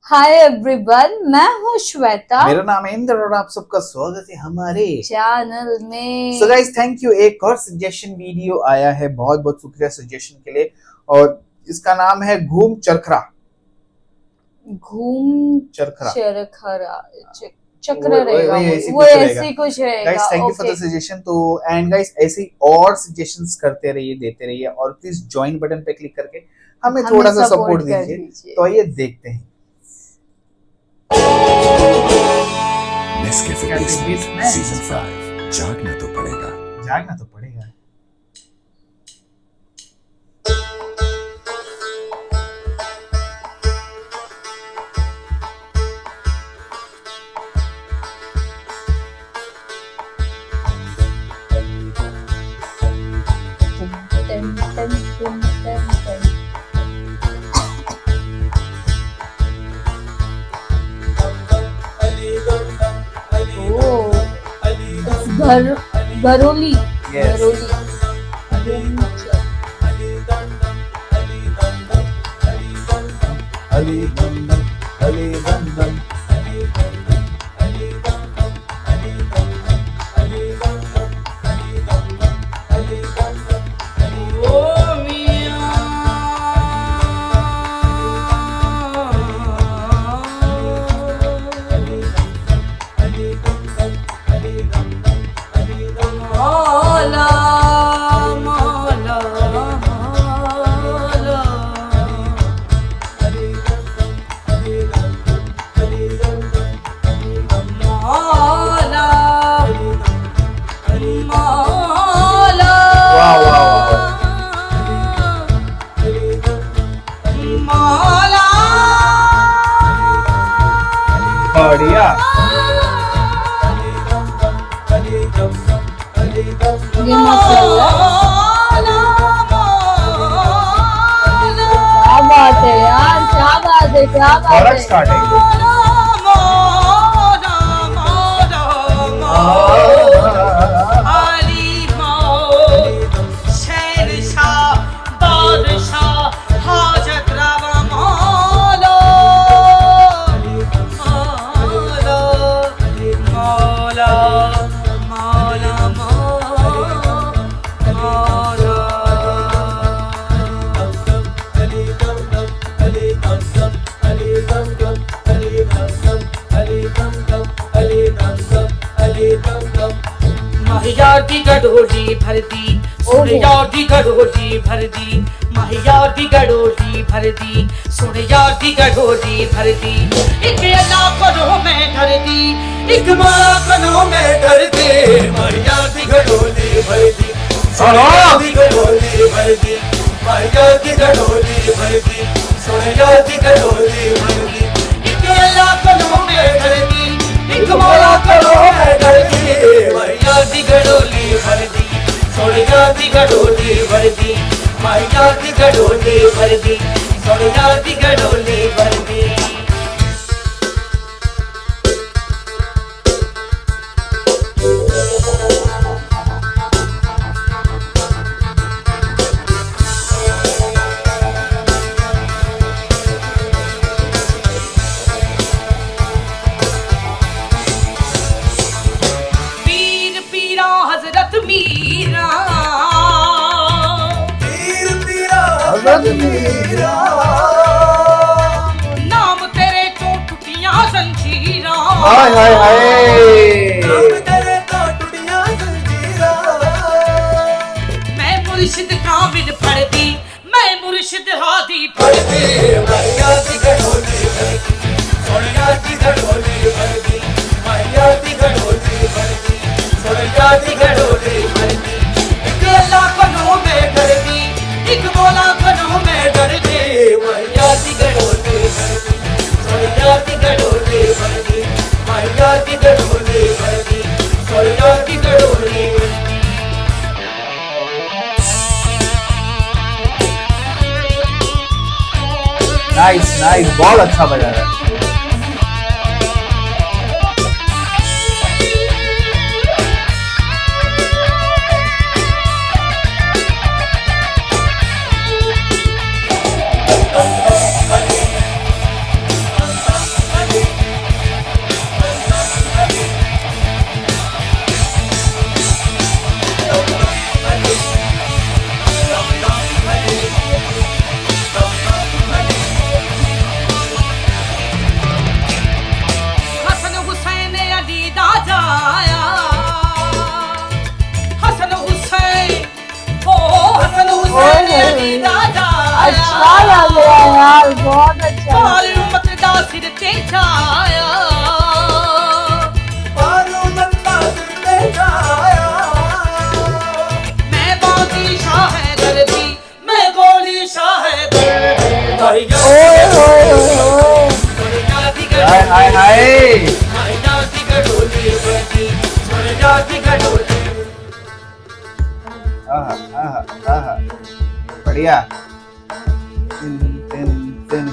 Hi everyone, मैं हूँ श्वेता। मेरा नाम है इंद्र और आप सबका स्वागत है हमारे चैनल में। So guys, thank you. एक और सजेशन वीडियो आया है, बहुत बहुत शुक्रिया सजेशन के लिए। और इसका नाम है घूम चरखरा। घूम चरखरा चक्र रहेगा, वो ऐसी कुछ रहेगा। Guys thank you for the suggestion. तो एंड गाइस ऐसे ही और सजेशंस करते रहिए, देते रहिए और प्लीज ज्वाइन बटन पे क्लिक करके हमें थोड़ा सा सपोर्ट दीजिए। तो आइए देखते हैं। Nescafe basement season 5। जागना तो पड़ेगा। जागना तो पड़ेगा। बरोली। Yes. बढ़िया। क्या बात है यार, क्या बात है, क्या बात है। स्टार्टिंग माहियार दी गडोली भर दी, सुन यार दी गडोली भर दी। माहियार दी गडोली भर दी, सुन यार दी गडोली भर दी। एक अल्लाह करो मैं डर दी, एक माला करो मैं डर दे। माहियार दी गडोली भर दी, सुन यार दी गडोली भर दी। माहियार दी गडोली भर दी, सुन यार दी गडोली भर दी। एक अल्लाह करो मैं डर दी, एक माला करो मैं डर दी। माहियार दी गडोली भर दी, सुन यार दी गडोली भर दी। माहियार दी गडोली भर दी, सुन यार दी गडोली भर दी। पीर पीरा हजरत मीरा, पीर पीरा हज़रत मीरा। नाम तेरे तो टूटियां जंजीरां। हाय हाय हाय। नाम तेरे तो टूटियां जंजीरां। मैं मुर्शिद कामिल पढ़ दी, मैं मुर्शिद हादी पढ़ दी। माहियार दी गडोली भर दी, सुन यार दी गडोली भर दी। माहियार दी गडोली भर दी, सुन यार दी गडोली भर दी। एक अल्लाह कनो मैं डर दी, एक मौला कनो मैं डर दे। माहियार दी गडोली भर दी, सुन यार दी गडोली भर दी। माहियार दी गडोली भर दी, सुन यार दी गडोली भर दी। नाइस नाइस, बहुत अच्छा बजा रहा है। यार बहुत अच्छा पाल उम्मत दा सिर ते छाया मैं बाकी शाह है दर्दी मैं गोली शाह है दर्दी ओए ओए ओए हाय हाय हाय आहा आहा आहा बढ़िया तिन तिन तिन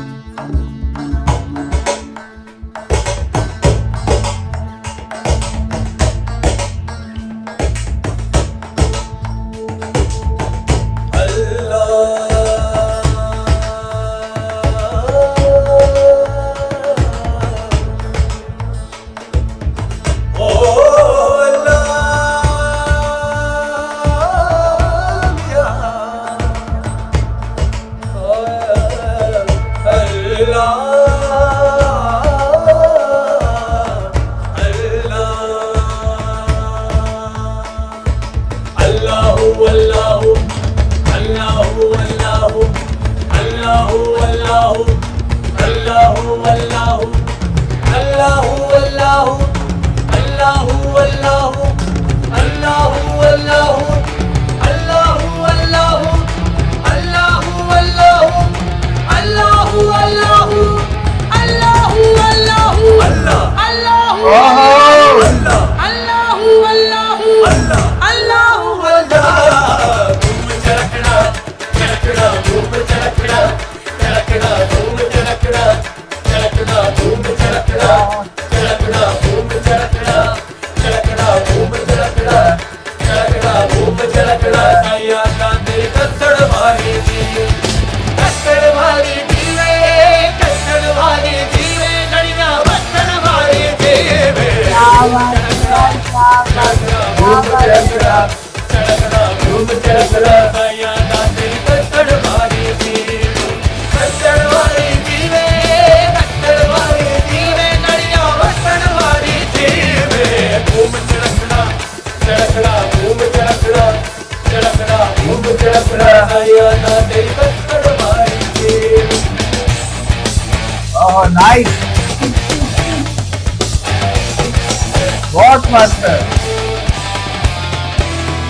Oh, nice. बहुत मस्त है।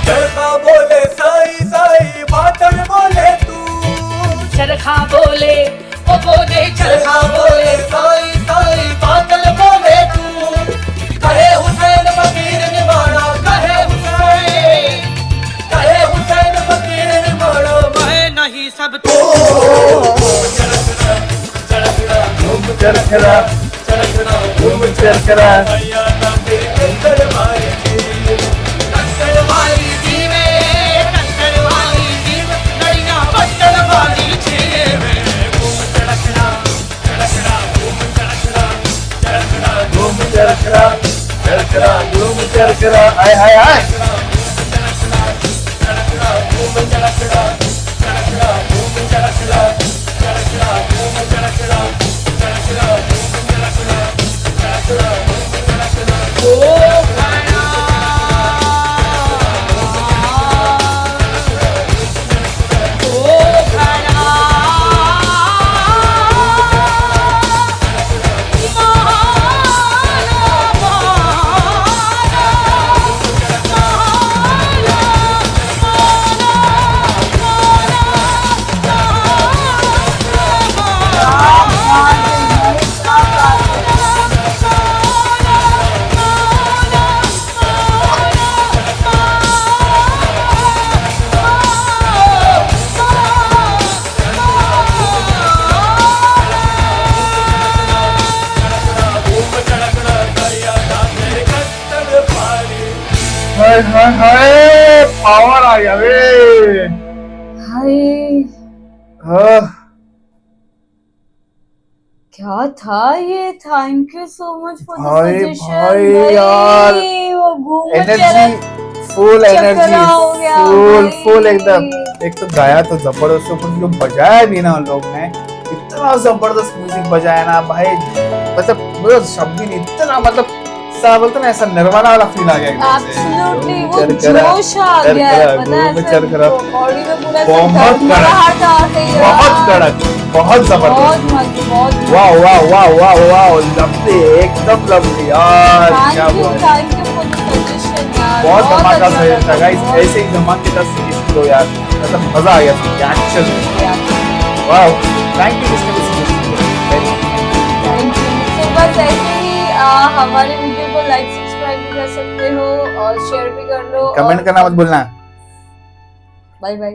चरखा बोले साई साई बादल बोले तू चरखा बोले ओ बोले चरखा बोले साई साई बादल बोले तू कहे हुसैन फकीर निवाड़ा कहे हुसैन फकीर निवाड़ा मैं नहीं सब तू चरखरा चरखरा घूम चरखरा भैया नाते अंदर मारे अंदर मारी जीवे अंदर मारी जीव नड़िया पत्थर वाली जीवे घूम चरखरा चरखरा घूम चरखरा चरखरा घूम चरखरा चरखरा घूम चरखरा हाय हाय हाय चरखरा घूम चरखरा चरखरा घूम चरखरा चरखरा घूम चरखरा चरखरा घूम चरखरा चरखरा घूम चरखरा ओ खाना ओ खाना हाय हाय हाय पावर आ गया वे हाय हाँ क्या था ये thank you so much for the भाई सजेशन भाई यार वो घूम एनर्जी फुल चकरा हो गया फुल भाई। फुल एकदम एक तो गाया तो जबरदस्त ऊपर जो बजाया भी ना उन लोग ने इतना जबरदस्त म्यूजिक बजाया ना भाई मतलब शब्द ही नहीं इतना मतलब ऐसा बोलते ना, ऐसा निर्वाणा वाला फील आ गया एकदम से। एब्सोल्युटली, वो चरखरा, जोश आ गया है, चरखरा, पता है गुरु में ऐसे चरखरा। बॉडी में पूरा बहुत घबराहट आ गई है। बहुत कड़क, बहुत जबरदस्त। बहुत मस्त, बहुत वाह वाह वाह वाह वाह, लवली, एकदम लवली यार, क्या थैंक यू बात है। फॉर द सजेशन यार। बहुत धमाका अच्छा सजेशन था लगा, गाइस, बहुत ऐसे ही धमाकेदार सजेशन दो यार, मतलब मजा आ गया सुन के एक्चुअल में। अच्छा। वाह, थैंक यू इसके लिए सजेशन दिया, वेरी थैंक यू। तो बस ऐसे ही हमारे वीडियो को लाइक सब्सक्राइब भी कर सकते हो और शेयर भी कर लो। कमेंट करना मत भूलना। Bye bye.